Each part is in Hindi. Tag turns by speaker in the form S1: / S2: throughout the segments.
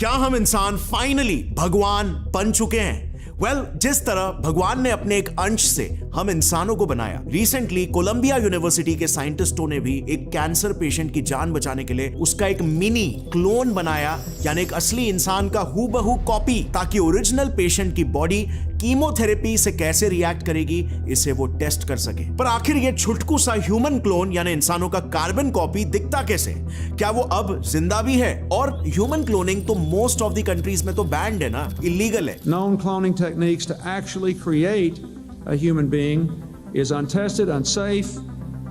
S1: क्या हम इंसान फाइनली भगवान बन चुके हैं? जिस तरह भगवान ने अपने एक अंश से हम इंसानों को बनाया, रिसेंटली कोलंबिया यूनिवर्सिटी के साइंटिस्टों ने भी एक कैंसर पेशेंट की जान बचाने के लिए उसका एक मिनी क्लोन बनाया, यानी एक असली इंसान का हूबहू कॉपी, ताकि ओरिजिनल पेशेंट की बॉडी कीमोथेरेपी से कैसे रिएक्ट करेगी इसे वो टेस्ट कर सके। पर आखिर ये छुटकू सा ह्यूमन क्लोन यानी इंसानों का कार्बन कॉपी दिखता कैसे? क्या वो अब जिंदा भी है? और ह्यूमन क्लोनिंग तो मोस्ट ऑफ द कंट्रीज में तो बैंड है ना, इलीगल है।
S2: Known cloning techniques to actually create a human being is untested, unsafe,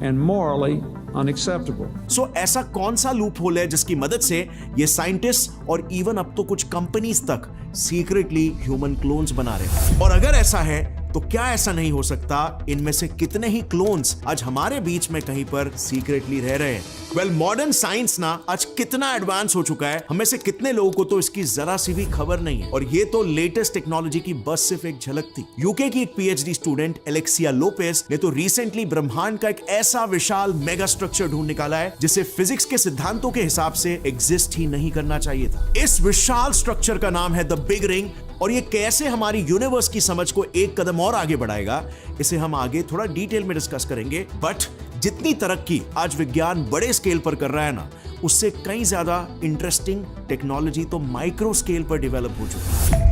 S2: and morally unacceptable.
S1: So, ऐसा कौन सा लूप होल है जिसकी मदद से ये साइंटिस्ट और इवन अब तो कुछ कंपनीज तक सीक्रेटली ह्यूमन क्लोन्स बना रहे हैं? और अगर ऐसा है तो क्या ऐसा नहीं हो सकता इनमें से कितने ही क्लोन्स आज हमारे बीच में कहीं पर सीक्रेटली रह रहे हैं? मॉडर्न साइंस ना आज कितना एडवांस हो चुका है, हमें से कितने लोगों को तो इसकी जरा सी भी खबर नहीं है। और ये तो लेटेस्ट टेक्नोलॉजी की बस सिर्फ एक झलक थी। यूके की एक पीएचडी स्टूडेंट एलेक्सिया लोपेज ने तो रिसेंटली ब्रह्मांड का एक ऐसा विशाल मेगा स्ट्रक्चर ढूंढ निकाला है जिसे फिजिक्स के सिद्धांतों के हिसाब से एग्जिस्ट ही नहीं करना चाहिए था। इस विशाल स्ट्रक्चर का नाम है द बिग रिंग, और ये कैसे हमारी यूनिवर्स की समझ को एक कदम और आगे बढ़ाएगा, इसे हम आगे थोड़ा डिटेल में डिस्कस करेंगे। बट जितनी तरक्की आज विज्ञान बड़े स्केल पर कर रहा है ना, उससे कहीं ज्यादा इंटरेस्टिंग टेक्नोलॉजी तो माइक्रो स्केल पर डेवलप हो चुकी है।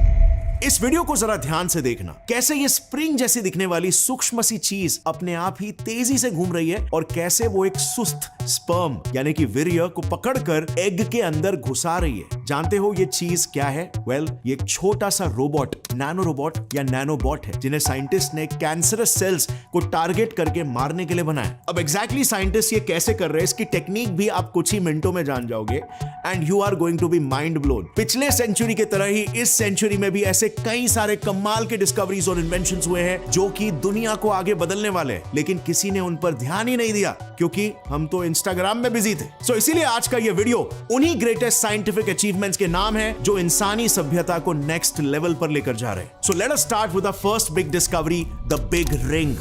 S1: इस वीडियो को जरा ध्यान से देखना, कैसे ये स्प्रिंग जैसी दिखने वाली सूक्ष्म सी चीज अपने आप ही तेजी से घूम रही है, और कैसे वो एक सुस्त स्पर्म यानी कि वीर्य को पकड़कर एग के अंदर घुसा रही है। जानते हो ये चीज क्या है? ये एक छोटा सा रोबोट, नैनो रोबोट या नैनोबॉट है, जिन्हें साइंटिस्ट ने कैंसरस सेल्स को टारगेट करके मारने के लिए बनाया। अब एग्जैक्टली साइंटिस्ट ये कैसे कर रहे हैं, इसकी टेक्निक भी आप कुछ ही मिनटों में जान जाओगे, and you are going to be mind blown. पिछले सेंचुरी की तरह ही इस सेंचुरी में भी ऐसे कई सारे कमाल के डिस्कवरीज और इन्वेंशंस हुए हैं जो कि दुनिया को आगे बदलने वाले हैं, लेकिन किसी ने उन पर ध्यान ही नहीं दिया क्योंकि हम तो इंस्टाग्राम में बिजी थे। इसीलिए आज का ये वीडियो उन्हीं ग्रेटेस्ट साइंटिफिक अचीवमेंट्स के नाम है जो इंसानी सभ्यता को नेक्स्ट लेवल पर लेकर जा रहे हैं। Let us start with the first big discovery, the big ring.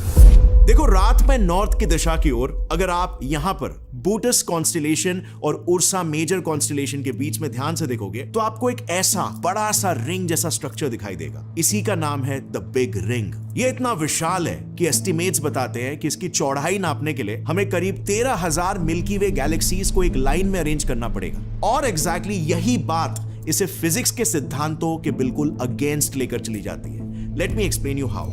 S1: देखो, रात में नॉर्थ की दिशा की ओर अगर आप यहां पर बूटस कॉन्स्टेलेशन और उर्सा मेजर कॉन्स्टेलेशन के बीच में ध्यान से देखोगे तो आपको एक ऐसा बड़ा सा रिंग जैसा स्ट्रक्चर दिखाई देगा। इसी का नाम है द बिग रिंग। ये इतना विशाल है कि एस्टिमेट्स बताते हैं कि इसकी चौड़ाई नापने के लिए हमें करीब 13,000 मिल्की वे गैलेक्सीज को एक लाइन में अरेंज करना पड़ेगा। और एग्जैक्टली यही बात इसे फिजिक्स के सिद्धांतों के बिल्कुल अगेंस्ट लेकर चली जाती है। Let me explain you how.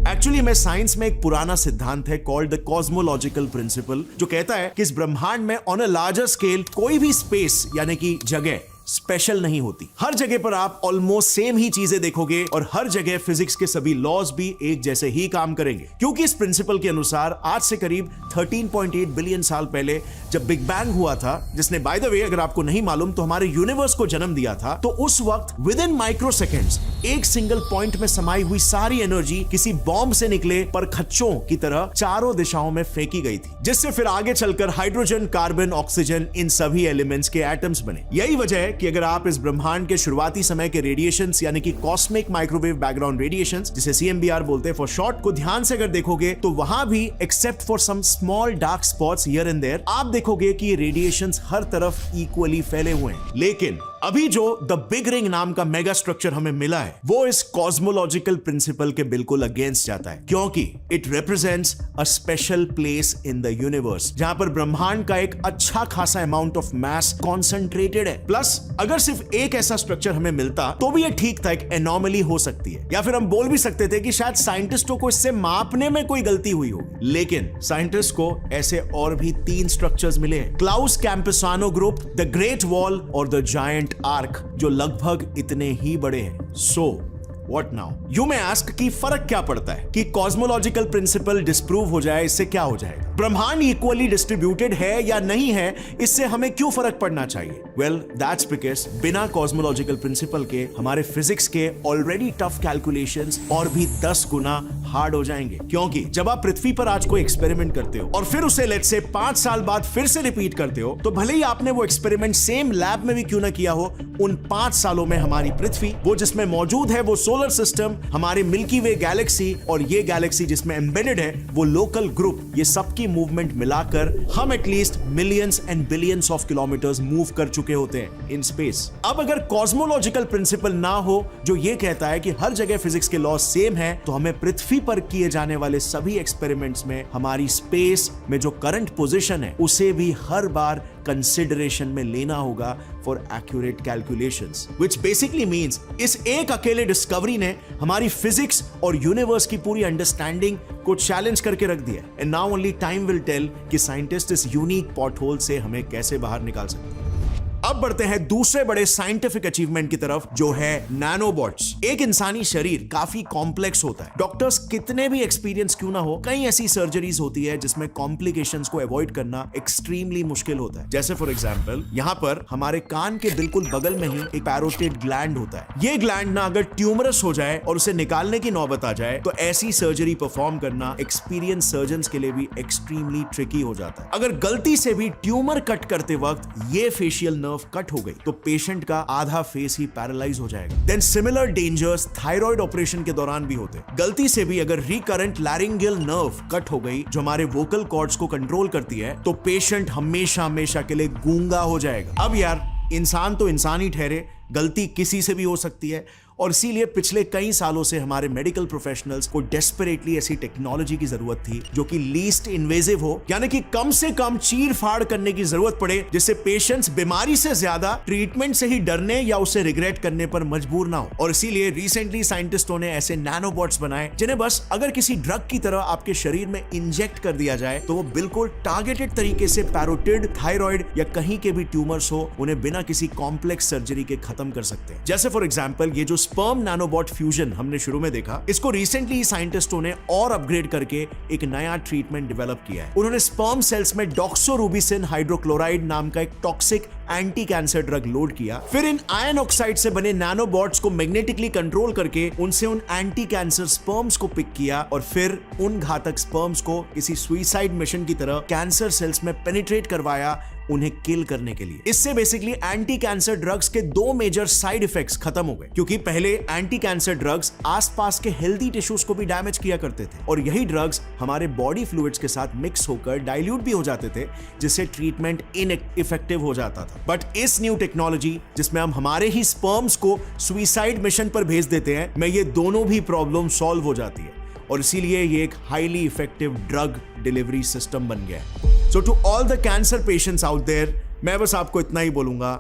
S1: Actually में साइंस में एक पुराना सिद्धांत है कॉल्ड द कॉस्मोलॉजिकल प्रिंसिपल, जो कहता है कि इस ब्रह्मांड में ऑन अ लार्जर स्केल कोई भी स्पेस यानी कि जगह स्पेशल नहीं होती। हर जगह पर आप ऑलमोस्ट सेम ही चीजें देखोगे और हर जगह फिजिक्स के सभी लॉज भी एक जैसे ही काम करेंगे, क्योंकि इस प्रिंसिपल के अनुसार आज से करीब 13.8 बिलियन साल पहले जब बिग बैंग हुआ था, जिसने बाय द वे अगर आपको नहीं मालूम तो हमारे यूनिवर्स को जन्म दिया था, तो उस वक्त विद इन माइक्रो सेकेंड्स एक सिंगल पॉइंट में समाई हुई सारी एनर्जी किसी बॉम्ब से निकले परखच्चों की तरह चारों दिशाओं में फेंकी गई थी, जिससे फिर आगे चलकर हाइड्रोजन, कार्बन, ऑक्सीजन, इन सभी एलिमेंट्स के एटम्स बने। यही वजह है कि अगर आप इस ब्रह्मांड के शुरुआती समय के रेडिएशंस यानी कि कॉस्मिक माइक्रोवेव बैकग्राउंड रेडिएशंस, जिसे CMBR बोलते हैं फॉर शॉर्ट, को ध्यान से अगर देखोगे तो वहां भी except for some small dark spots here and there, आप देखोगे कि ये रेडिएशंस हर तरफ इक्वली फैले हुए हैं। लेकिन अभी जो द बिग रिंग नाम का मेगा स्ट्रक्चर हमें मिला है वो इस कॉस्मोलॉजिकल प्रिंसिपल के बिल्कुल अगेंस्ट जाता है, क्योंकि it represents a special place in the universe जहां पर ब्रह्मांड का एक अच्छा खासा अमाउंट ऑफ मास कॉन्सेंट्रेटेड है। प्लस अगर सिर्फ एक ऐसा स्ट्रक्चर हमें मिलता तो भी ये ठीक था, एक एनोमली हो सकती है, या फिर हम बोल भी सकते थे कि शायद साइंटिस्टों को इससे मापने में कोई गलती हुई हो। लेकिन साइंटिस्ट को ऐसे और भी 3 स्ट्रक्चर्स मिले हैं, Clowes Campusano group, the great wall और द जायंट आर्क, जो लगभग इतने ही बड़े हैं। So what now, you may ask कि फर्क क्या पड़ता है कि कॉस्मोलॉजिकल प्रिंसिपल डिस्प्रूव हो जाए, इससे क्या हो जाएगा? ब्रह्मांड इक्वली डिस्ट्रीब्यूटेड है या नहीं है, इससे हमें क्यों फर्क पड़ना चाहिए? दैट्स बिकॉज़ बिना कॉस्मोलॉजिकल प्रिंसिपल के हमारे फिजिक्स के ऑलरेडी टफ कैलकुलेशंस और भी 10 गुना हार्ड हो जाएंगे, क्योंकि जब आप पृथ्वी पर आज कोई एक्सपेरिमेंट करते हो और फिर उसे लेट्स से 5 साल बाद फिर से रिपीट करते हो, तो भले ही आपने वो एक्सपेरिमेंट सेम लैब में भी क्यों ना किया हो, उन 5 सालों में हमारी पृथ्वी, वो जिसमें मौजूद है वो सोलर सिस्टम, हमारे मिल्की वे गैलेक्सी और ये गैलेक्सी जिसमें एम्बेडेड है वो लोकल ग्रुप, ये सबकी मूवमेंट मिलाकर हम at least millions and billions of kilometres move कर चुके होते हैं इन स्पेस। अब अगर कॉस्मोलॉजिकल प्रिंसिपल ना हो जो ये कहता है कि हर जगह फिजिक्स के लॉ सेम है, तो हमें पृथ्वी पर किए जाने वाले सभी एक्सपेरिमेंट्स में हमारी स्पेस में जो करंट पोजीशन है उसे भी हर बार कंसिडरेशन में लेना होगा for accurate calculations, which basically means इस एक अकेले डिस्कवरी ने हमारी फिजिक्स और यूनिवर्स की पूरी अंडरस्टैंडिंग को चैलेंज करके रख दिया। And now only time will tell कि साइंटिस्ट इस यूनिक पॉटहोल से हमें कैसे बाहर निकाल सकते हैं। अब बढ़ते हैं दूसरे बड़े साइंटिफिक अचीवमेंट की तरफ, जो है नैनोबॉट्स। एक इंसानी शरीर काफी कॉम्प्लेक्स होता है। डॉक्टर्स कितने भी एक्सपीरियंस क्यों ना हो, कई ऐसी सर्जरीज होती है जिसमें कॉम्प्लिकेशंस को अवॉइड करना एक्सट्रीमली मुश्किल होता है। जैसे फॉर एग्जांपल यहाँ पर हमारे कान के बिल्कुल बगल में ही एक पैरोटिड ग्लैंड होता है। ये ग्लैंड ना अगर ट्यूमरस हो जाए और उसे निकालने की नौबत आ जाए तो ऐसी सर्जरी परफॉर्म करना एक्सपीरियंस सर्जन्स के लिए भी एक्सट्रीमली ट्रिकी हो जाता है। अगर गलती से भी ट्यूमर कट करते वक्त ये फेशियल कट हो गई तो पेशेंट का आधा फेस ही पैरालाइज हो जाएगा। Then similar dangers thyroid operation के दौरान भी होते हैं। गलती से भी अगर रिकरेंट लैरिंजियल नर्व कट हो गई जो हमारे वोकल कॉर्ड्स को कंट्रोल करती है, तो पेशेंट हमेशा हमेशा के लिए गूंगा हो जाएगा। अब यार, इंसान तो इंसान ही ठहरे, गलती किसी से भी हो सकती है, और इसीलिए पिछले कई सालों से हमारे मेडिकल प्रोफेशनल्स को डेस्परेटली ऐसी टेक्नोलॉजी की जरूरत थी जो कि लीस्ट इन्वेजिव हो, यानी कि कम से कम चीर फाड़ करने की जरूरत पड़े, जिससे पेशेंट्स बीमारी से ज्यादा ट्रीटमेंट से ही डरने या उसे रिग्रेट करने पर मजबूर ना हो। और इसीलिए रिसेंटली साइंटिस्टों ने ऐसे नैनोबॉट्स बनाए जिन्हें बस अगर किसी ड्रग की तरह आपके शरीर में इंजेक्ट कर दिया जाए तो वो बिल्कुल टारगेटेड तरीके से पैरोटिड, थायराइड या कहीं के भी ट्यूमर्स हो, उन्हें बिना किसी कॉम्प्लेक्स सर्जरी के खत्म कर सकते हैं। जैसे फॉर एग्जांपल ये जो स्पर्म नैनोबॉट फ्यूजन हमने शुरू में देखा, इसको रिसेंटली साइंटिस्टों ने और अपग्रेड करके एक नया ट्रीटमेंट डेवलप किया है। उन्होंने स्पर्म सेल्स में डॉक्सोरूबिसिन हाइड्रोक्लोराइड नाम का एक toxic anti cancer drug load किया। फिर इन आयन ऑक्साइड से बने नैनोबॉट्स को मैग्नेटिकली कंट्रोल करके उनसे उन एंटी कैंसर स्पर्म्स को पिक किया और फिर उन घातक स्पर्म्स को किसी सुइसाइड मिशन की तरह कैंसर सेल्स में पेनिट्रेट करवाया उन्हें किल करने के लिए। इससे बेसिकली एंटी कैंसर ड्रग्स के 2 मेजर साइड इफेक्ट्स खत्म हो गए, क्योंकि पहले एंटी कैंसर ड्रग्स आसपास के हेल्दी टिश्यूज को भी डैमेज किया करते थे और यही ड्रग्स हमारे बॉडी फ्लूइड्स के साथ मिक्स होकर डाइल्यूट भी हो जाते थे, जिससे ट्रीटमेंट इनइफेक्टिव हो जाता था। बट इस न्यू टेक्नोलॉजी जिसमें हम हमारे ही स्पर्म्स को सुइसाइड मिशन पर भेज देते हैं, में ये दोनों भी प्रॉब्लम सॉल्व हो जाती है और इसीलिए ये एक highly effective drug delivery system बन गया है। So to all the cancer patients out there, मैं बस आपको इतना ही बोलूंगा,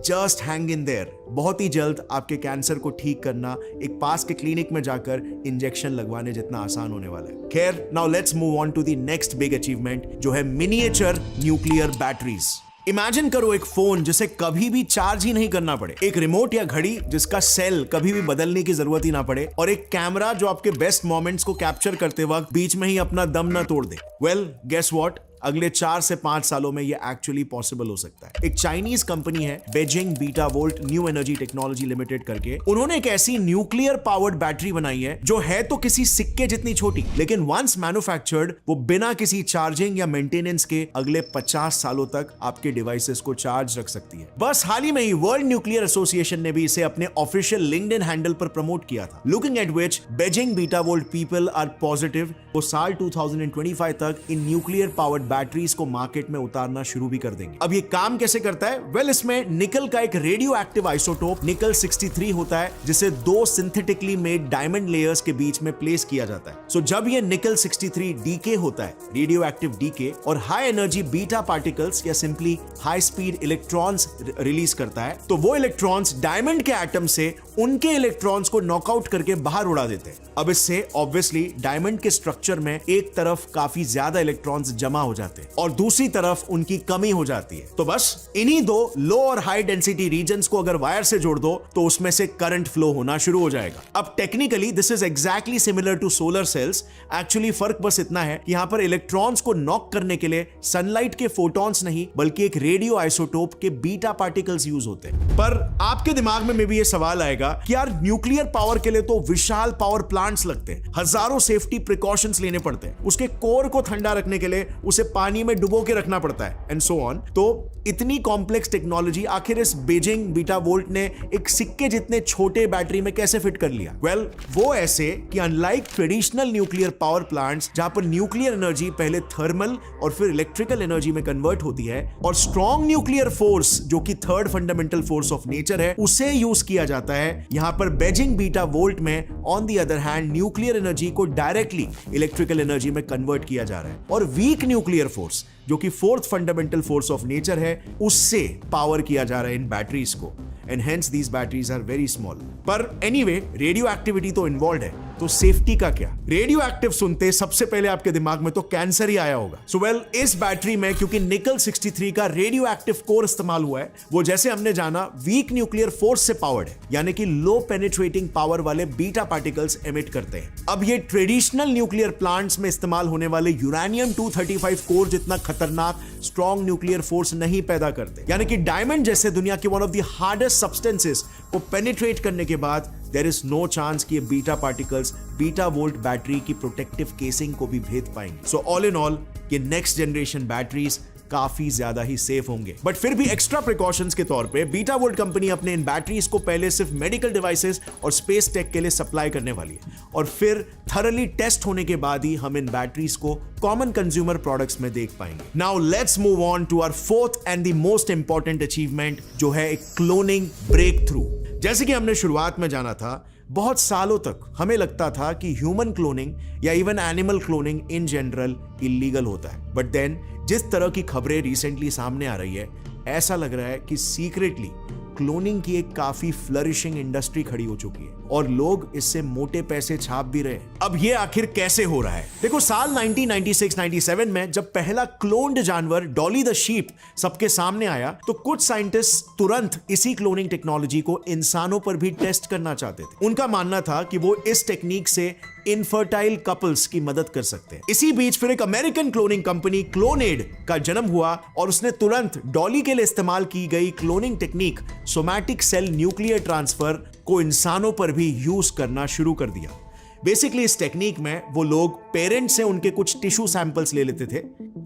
S1: just hang in there। बहुत ही जल्द आपके कैंसर को ठीक करना एक पास के क्लिनिक में जाकर इंजेक्शन लगवाने जितना आसान होने वाला है। खैर, now let's move on to the next big achievement, जो है मिनिएचर न्यूक्लियर बैटरीज। इमेजिन करो एक फोन जिसे कभी भी चार्ज ही नहीं करना पड़े, एक रिमोट या घड़ी जिसका सेल कभी भी बदलने की जरूरत ही ना पड़े, और एक कैमरा जो आपके बेस्ट मोमेंट्स को कैप्चर करते वक्त बीच में ही अपना दम ना तोड़ दे। वेल, गेस व्हाट, अगले 4 से 5 सालों में ये एक्चुअली पॉसिबल हो सकता है। एक चाइनीज कंपनी है Beijing beta volt new energy technology limited करके, उन्होंने एक ऐसी न्यूक्लियर पावर्ड बैटरी बनाई है जो है तो किसी सिक्के जितनी छोटी, लेकिन वंस मैन्युफैक्चर्ड वो बिना किसी चार्जिंग या मेंटेनेंस के अगले 50 सालों तक आपके डिवाइसेस को चार्ज रख सकती है। बस हाल ही में ही वर्ल्ड न्यूक्लियर एसोसिएशन ने भी इसे अपने ऑफिशियल लिंक्डइन हैंडल पर प्रमोट किया था। Looking at which Beijing Betavolt people are positive, वो साल 2025 तक इन न्यूक्लियर पावर्ड बैटरीज को मार्केट में उतारना शुरू भी कर देंगे। अब ये काम कैसे करता है? वेल, इसमें निकल का एक रेडियो एक्टिव आइसोटोप निकल 63 होता है, जिसे 2 सिंथेटिकली मेड डायमंड लेयर्स के बीच में प्लेस किया जाता है। सो जब ये निकल 63 डीके होता है, रेडियो एक्टिव डीके, और हाई एनर्जी बीटा पार्टिकल्स या simply high speed electrons release करता है, तो वो इलेक्ट्रॉन्स डायमंड के एटम से उनके इलेक्ट्रॉन्स को नॉकआउट करके बाहर उड़ा देते हैं। अब इससे ऑब्वियसली डायमंड के स्ट्रक्चर में एक तरफ काफी ज्यादा इलेक्ट्रॉन्स जमा हो जाते हैं और दूसरी तरफ उनकी कमी हो जाती है। तो बस इन्हीं 2 लो और हाई डेंसिटी रीजन्स को अगर वायर से जोड़ दो तो उसमें से करंट फ्लो होना शुरू हो जाएगा। अब technically this is exactly similar to solar cells. Actually फर्क बस इतना है कि यहां पर इलेक्ट्रॉन्स को नॉक करने के लिए सनलाइट के फोटॉन्स नहीं बल्कि एक रेडियो आइसोटोप के बीटा पार्टिकल्स यूज होते हैं। पर आपके दिमाग में भी ये सवाल आएगा जाएगा कि यार न्यूक्लियर पावर के लिए तो विशाल पावर प्लांट्स लगते हैं, हजारों सेफ्टी प्रिकॉशंस लेने पड़ते हैं, उसके कोर को ठंडा रखने के लिए उसे पानी में डुबो के रखना पड़ता है एंड सो ऑन। तो इतनी कॉम्प्लेक्स टेक्नोलॉजी आखिर इस बीजिंग बीटा वोल्ट ने एक सिक्के जितने छोटे बैटरी में कैसे फिट कर लिया? वेल, वो ऐसे कि unlike traditional nuclear power plants जहां पर न्यूक्लियर एनर्जी पहले थर्मल और फिर इलेक्ट्रिकल एनर्जी में कन्वर्ट होती है और स्ट्रॉन्ग न्यूक्लियर फोर्स जो कि third fundamental force of nature है उसे यूज किया जाता है, यहां पर बीजिंग बीटा वोल्ट में on the other hand nuclear energy को डायरेक्टली इलेक्ट्रिकल एनर्जी में कन्वर्ट किया जा रहा है और वीक न्यूक्लियर फोर्स जो कि fourth fundamental force of nature है उससे पावर किया जा रहा है इन बैटरीज को and hence these batteries are very small. पर एनीवे, रेडियो एक्टिविटी तो इन्वॉल्व है, तो सेफ्टी का क्या? रेडियो एक्टिव सुनते सबसे पहले आपके दिमाग में तो कैंसर ही आया होगा। सो वेल, इस बैटरी में क्योंकि निकल 63 का रेडियो एक्टिव कोर इस्तेमाल हुआ है, वो जैसे हमने जाना वीक न्यूक्लियर फोर्स से पावर्ड है, यानी कि लो पेनिट्रेटिंग पावर वाले बीटा पार्टिकल्स एमिट करते हैं। अब ये ट्रेडिशनल न्यूक्लियर प्लांट्स में इस्तेमाल होने वाले यूरेनियम 235 कोर जितना खतरनाक स्ट्रॉन्ग न्यूक्लियर फोर्स नहीं पैदा करते, यानी कि डायमंड जैसे दुनिया के one of the hardest substances को पेनिट्रेट करने के बाद देयर इज नो चांस कि ये beta particles beta volt battery की प्रोटेक्टिव केसिंग को भी भेद पाएंगे। सो ऑल इन ऑल ये नेक्स्ट जनरेशन बैटरीज काफी ज्यादा ही सेफ होंगे। बट फिर भी एक्स्ट्रा प्रिकॉशंस के तौर पे बीटा वोल्ट कंपनी अपने इन बैटरीज को पहले सिर्फ मेडिकल डिवाइसेस और स्पेस टेक के लिए सप्लाई करने वाली है और फिर थरली टेस्ट होने के बाद ही हम इन बैटरीज को कॉमन कंज्यूमर प्रोडक्ट्स में देख पाएंगे। Now let's move on to our fourth and the most important achievement, जो है एक क्लोनिंग ब्रेक थ्रू। जैसे कि हमने शुरुआत में जाना था, बहुत सालों तक हमें लगता था कि ह्यूमन क्लोनिंग या even animal cloning in general illegal होता है, बट देन जिस तरह की खबरें रिसेंटली सामने आ रही है, ऐसा लग रहा है कि सीक्रेटली क्लोनिंग की एक काफी फ्लरिशिंग इंडस्ट्री खड़ी हो चुकी है और लोग इससे मोटे पैसे छाप भी रहे हैं। अब ये आखिर कैसे हो रहा है? देखो, साल 1996-97 में जब पहला क्लोन्ड जानवर डॉली द शीप सबके सामने आया, तो कुछ साइंटिस्ट तुरंत इसी क्लोनिंग टेक्नोलॉजी को इंसानों पर भी टेस्ट करना चाहते थे। उनका मानना था कि वो इस टेक्निक से इनफर्टाइल कपल्स की मदद कर सकते हैं। इसी बीच फिर एक अमेरिकन क्लोनिंग कंपनी क्लोनेड का जन्म हुआ और उसने तुरंत डॉली के लिए इस्तेमाल की गई cloning technique somatic cell nuclear transfer को इंसानों पर भी यूज करना शुरू कर दिया। बेसिकली इस टेक्निक में वो लोग पेरेंट से उनके कुछ टिश्यू सैंपल्स ले लेते थे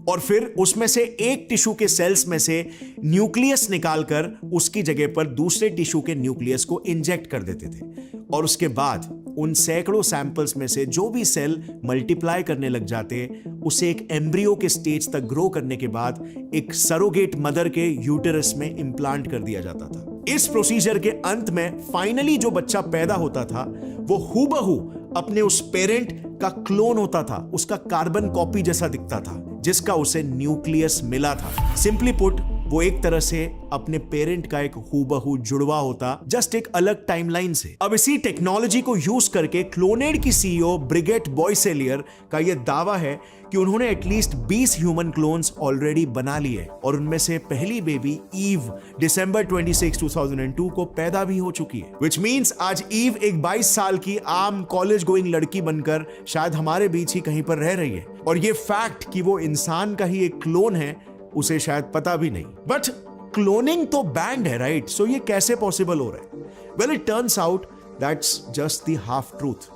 S1: और फिर उसमें से एक टिश्यू के सेल्स में से न्यूक्लियस निकालकर उसकी जगह पर दूसरे टिश्यू के न्यूक्लियस को इंजेक्ट कर देते थे और उसके बाद उन सैकड़ों सैंपल्स में से जो भी सेल मल्टीप्लाई करने लग जाते, उसे एक एम्ब्रियो के स्टेज तक ग्रो करने के बाद एक सरोगेट मदर के यूटेरस में इंप्लांट कर दिया जाता था। इस प्रोसीजर के अंत में फाइनली जो बच्चा पैदा होता था वो हूबहू अपने उस पेरेंट का क्लोन होता था, उसका कार्बन कॉपी जैसा दिखता था जिसका उसे न्यूक्लियस मिला था। सिंपली पुट, वो एक तरह से अपने पेरेंट का एक हूबहू जुड़वा होता, जस्ट एक अलग टाइमलाइन से। अब इसी टेक्नोलॉजी को यूज करके क्लोनेड की सीईओ ब्रिगेट बॉयसेलियर का यह दावा है कि उन्होंने एटलीस्ट 20 ह्यूमन क्लोन्स ऑलरेडी बना लिए और उनमें से पहली बेबी ईव दिसंबर 26, 2002 को पैदा भी हो चुकी है। विच मीन्स आज ईव एक 22 साल की आम कॉलेज गोइंग लड़की बनकर शायद हमारे बीच ही कहीं पर रह रही है और ये फैक्ट कि वो इंसान का ही एक क्लोन है उसे शायद पता भी नहीं। बट क्लोनिंग तो बैंड है, राइट? सो ये कैसे पॉसिबल हो रहा है? Well, it turns out that's just the half truth.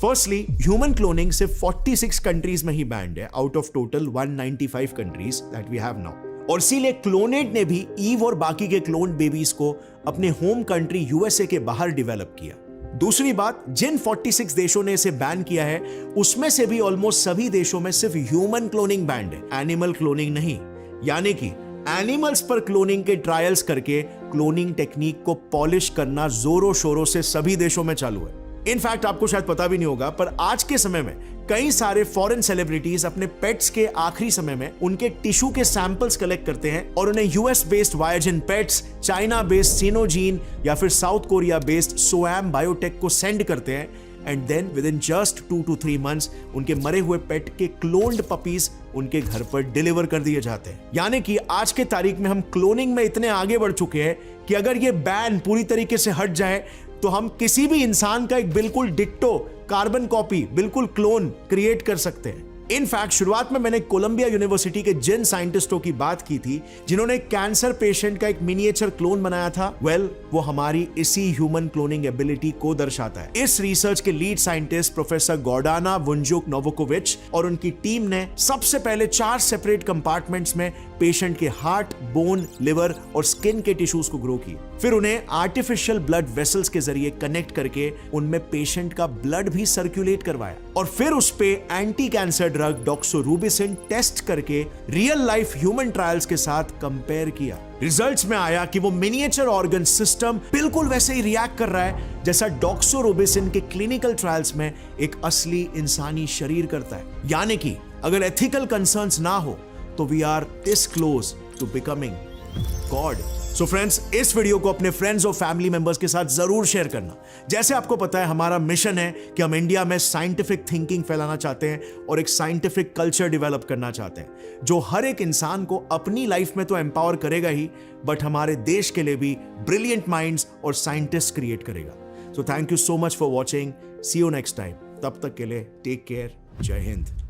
S1: Firstly, human cloning सिर्फ 46 कंट्रीज में ही बैंड है out of total 195 countries that we have now. और इसीलिए क्लोनेड ने भी ईव और बाकी के क्लोन बेबीज को अपने होम कंट्री यूएसए के बाहर डेवलप किया। दूसरी बात, जिन 46 देशों ने इसे बैन किया है उसमें से भी ऑलमोस्ट सभी देशों में सिर्फ ह्यूमन क्लोनिंग बैंड है, एनिमल क्लोनिंग नहीं। यानी कि एनिमल्स पर क्लोनिंग के ट्रायल्स करके क्लोनिंग टेक्निक को पॉलिश करना जोरों शोरों से सभी देशों में चालू है। इनफैक्ट आपको शायद पता भी नहीं होगा, पर आज के समय में कई सारे फॉरेन सेलिब्रिटीज अपने पेट्स के आखिरी समय में उनके टिश्यू के सैंपल्स कलेक्ट करते हैं और उन्हें US based ViaGen Pets, China based Sinogene या फिर South Korea based Sooam Biotech को सेंड करते हैं and then within just 2 to 3 months उनके मरे हुए पेट के क्लोन्ड पपीज उनके घर पर डिलीवर कर दिए जाते हैं। यानी कि आज के तारीख में हम क्लोनिंग में इतने आगे बढ़ चुके हैं कि अगर ये बैन पूरी तरीके से हट जाए तो हम किसी भी इंसान का एक बिल्कुल डिट्टो कार्बन कॉपी, बिल्कुल क्लोन क्रिएट कर सकते हैं। इनफैक्ट शुरुआत में मैंने कोलंबिया यूनिवर्सिटी के जिन साइंटिस्टों की बात की थी जिन्होंने कैंसर पेशेंट का एक मिनिएचर क्लोन बनाया था, वो हमारी इसी ह्यूमन क्लोनिंग एबिलिटी को दर्शाता है। इस रिसर्च के लीड साइंटिस्ट प्रोफेसर गॉर्डाना वुंजुक नोवाकोविच और उनकी टीम ने सबसे पहले 4 सेपरेट कंपार्टमेंट्स में पेशेंट के हार्ट, बोन, लिवर और स्किन के टिश्यूज को ग्रो किया। फिर उन्हें आर्टिफिशियल ब्लड वेसल्स के जरिए कनेक्ट करके उनमें पेशेंट का ब्लड भी सर्कुलेट करवाया और फिर उस पे anti cancer drug doxorubicin test करके रियल लाइफ ह्यूमन ट्रायल्स के साथ कंपेयर किया। रिजल्ट्स में आया कि वो मिनिएचर ऑर्गन सिस्टम बिल्कुल वैसे ही रिएक्ट कर रहा है जैसा डॉक्सोरूबिसिन के क्लिनिकल ट्रायल्स में एक असली इंसानी शरीर करता है। यानी कि अगर एथिकल कंसर्न्स ना हो तो we are this close to becoming God. So friends, इस वीडियो को अपने फ्रेंड्स और फैमिली मेंबर्स के साथ जरूर शेयर करना। जैसे आपको पता है, हमारा मिशन है कि हम इंडिया में साइंटिफिक थिंकिंग फैलाना चाहते हैं और एक साइंटिफिक कल्चर डेवलप करना चाहते हैं जो हर एक इंसान को अपनी लाइफ में तो एम्पावर करेगा ही, बट हमारे देश के लिए भी ब्रिलियंट माइंड्स और साइंटिस्ट क्रिएट करेगा। So thank you so much for watching. See you next time. तब तक के लिए टेक केयर। जय हिंद।